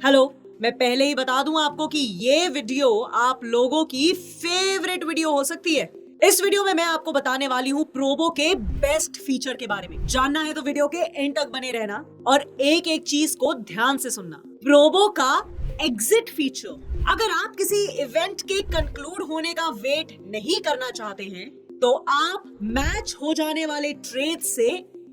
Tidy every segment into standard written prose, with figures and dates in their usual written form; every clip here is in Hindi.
हेलो, मैं पहले ही बता दूं आपको कि ये वीडियो आप लोगों की फेवरेट वीडियो हो सकती है। इस वीडियो में मैं आपको बताने वाली हूँ प्रोबो के बेस्ट फीचर के बारे में। जानना है तो वीडियो के एंड तक बने रहना और एक एक चीज को ध्यान से सुनना। प्रोबो का एग्जिट फीचर। अगर आप किसी इवेंट के कंक्लूड होने का वेट नहीं करना चाहते हैं तो आप मैच हो जाने वाले ट्रेड से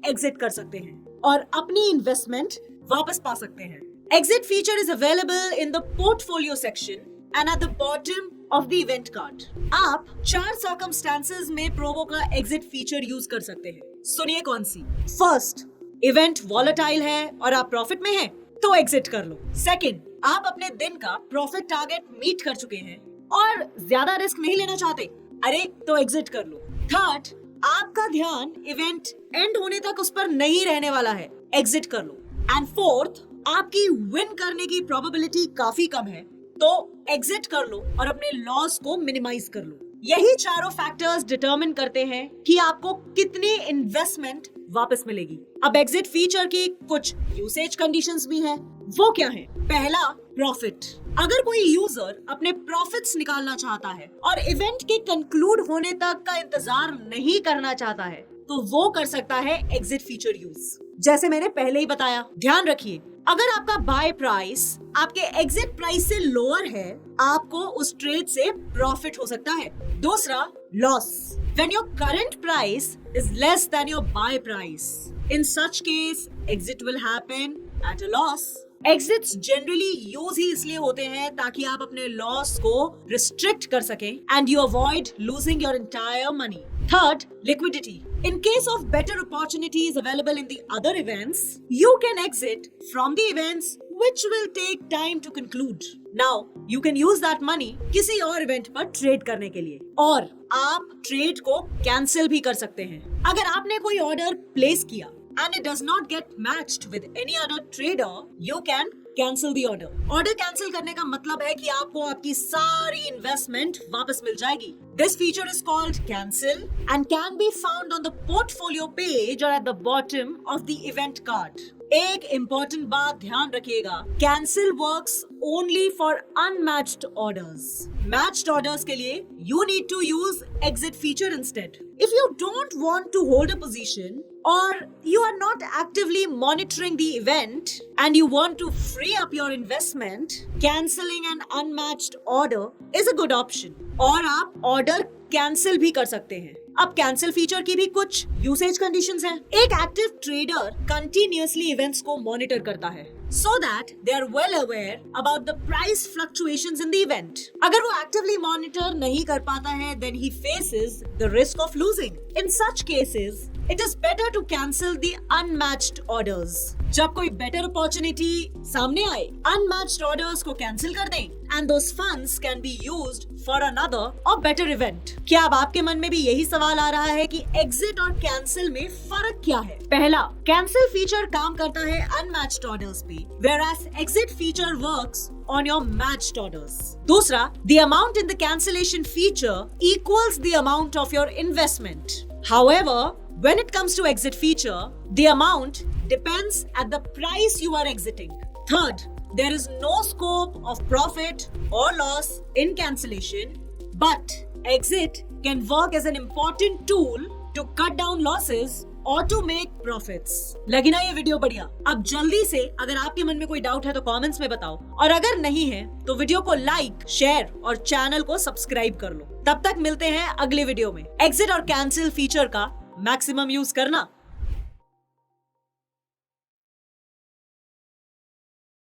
एग्जिट कर सकते हैं और अपनी इन्वेस्टमेंट वापस पा सकते हैं। Exit feature is available in the portfolio section and at the bottom of the event card. आप 4 circumstances में प्रोबो का exit feature यूज कर सकते हैं। सुनिए कौन सी। First, event volatile है और आप प्रॉफिट में हैं तो exit कर लो। Second, आप अपने दिन का प्रॉफिट टारगेट मीट कर चुके हैं और ज्यादा रिस्क नहीं लेना चाहते, अरे तो exit कर लो। Third, आपका ध्यान इवेंट एंड होने तक उस पर नहीं रहने वाला है, exit कर लो। And fourth, आपकी विन करने की प्रोबेबिलिटी काफी कम है तो एग्जिट कर लो और अपने लॉस को मिनिमाइज कर लो। यही चारों फैक्टर्स डिटरमिन करते हैं कि आपको कितनी इन्वेस्टमेंट वापस मिलेगी। अब एग्जिट फीचर की कुछ यूसेज कंडीशंस भी हैं। वो क्या है? पहला, प्रॉफिट। अगर कोई यूजर अपने प्रॉफिट्स निकालना चाहता है और इवेंट के कंक्लूड होने तक का इंतजार नहीं करना चाहता है तो वो कर सकता है एग्जिट फीचर यूज। जैसे मैंने पहले ही बताया, ध्यान रखिए, अगर आपका बाय प्राइस आपके एग्जिट प्राइस से लोअर है, आपको उस ट्रेड से प्रॉफिट हो सकता है। दूसरा, loss. When your current price is less than your buy price, in such case, exit will happen at a loss. Exits generally use ही इसलिए होते हैं ताकि आप अपने लॉस को रिस्ट्रिक्ट कर सकें and you avoid losing your entire money. Third, liquidity. In case of better opportunities available in the other events, you can exit from the events which will take time to conclude. Now, you can use that money किसी और इवेंट पर ट्रेड करने के लिए और आप ट्रेड को कैंसिल भी कर सकते हैं। अगर आपने कोई ऑर्डर प्लेस किया and it does not get matched with any other trader, you can cancel the order. Order cancel करने का मतलब है कि आपको आपकी सारी इन्वेस्टमेंट वापस मिल जाएगी। This feature is called cancel and can be found on the portfolio page or at the bottom of the event card. एक इम्पोर्टेंट बात ध्यान रखिएगा, cancel works only for unmatched orders. Matched orders के लिए you need to use exit feature instead. If you don't want to hold a position or you are not actively monitoring the event and you want to free up your investment, cancelling an unmatched order is a good option. और आप ऑर्डर कैंसिल भी कर सकते हैं। अब कैंसिल फीचर की भी कुछ यूसेज कंडीशंस हैं। एक एक्टिव ट्रेडर कंटिन्यूअसली इवेंट्स को मॉनिटर करता है so that they are well aware about the price fluctuations in the event. अगर वो एक्टिवली मॉनिटर नहीं कर पाता है then he faces the risk of losing. In such cases, it is better to cancel the unmatched orders. जब कोई better opportunity सामने आए, unmatched orders को cancel कर दें and those funds can be used for another or better event. क्या अब आपके मन में भी यही सवाल आ रहा है कि exit और cancel में फर्क क्या है? पहला, cancel feature काम करता है unmatched orders पे, whereas exit feature works on your matched orders. दूसरा, the amount in the cancellation feature equals the amount of your investment. However, when it comes to exit feature, the amount depends at the price you are exiting. Third, there is no scope of profit or loss in cancellation, but exit can work as an important tool to cut down losses or to make profits. लगी ना ये वीडियो बढ़िया? अब जल्दी से अगर आपके मन में कोई डाउट है तो कमेंट्स में बताओ और अगर नहीं है तो वीडियो को लाइक, शेयर और चैनल को सब्सक्राइब कर लो। तब तक मिलते हैं अगले वीडियो में। एग्जिट और कैंसिल फीचर का मैक्सिमम यूज करना।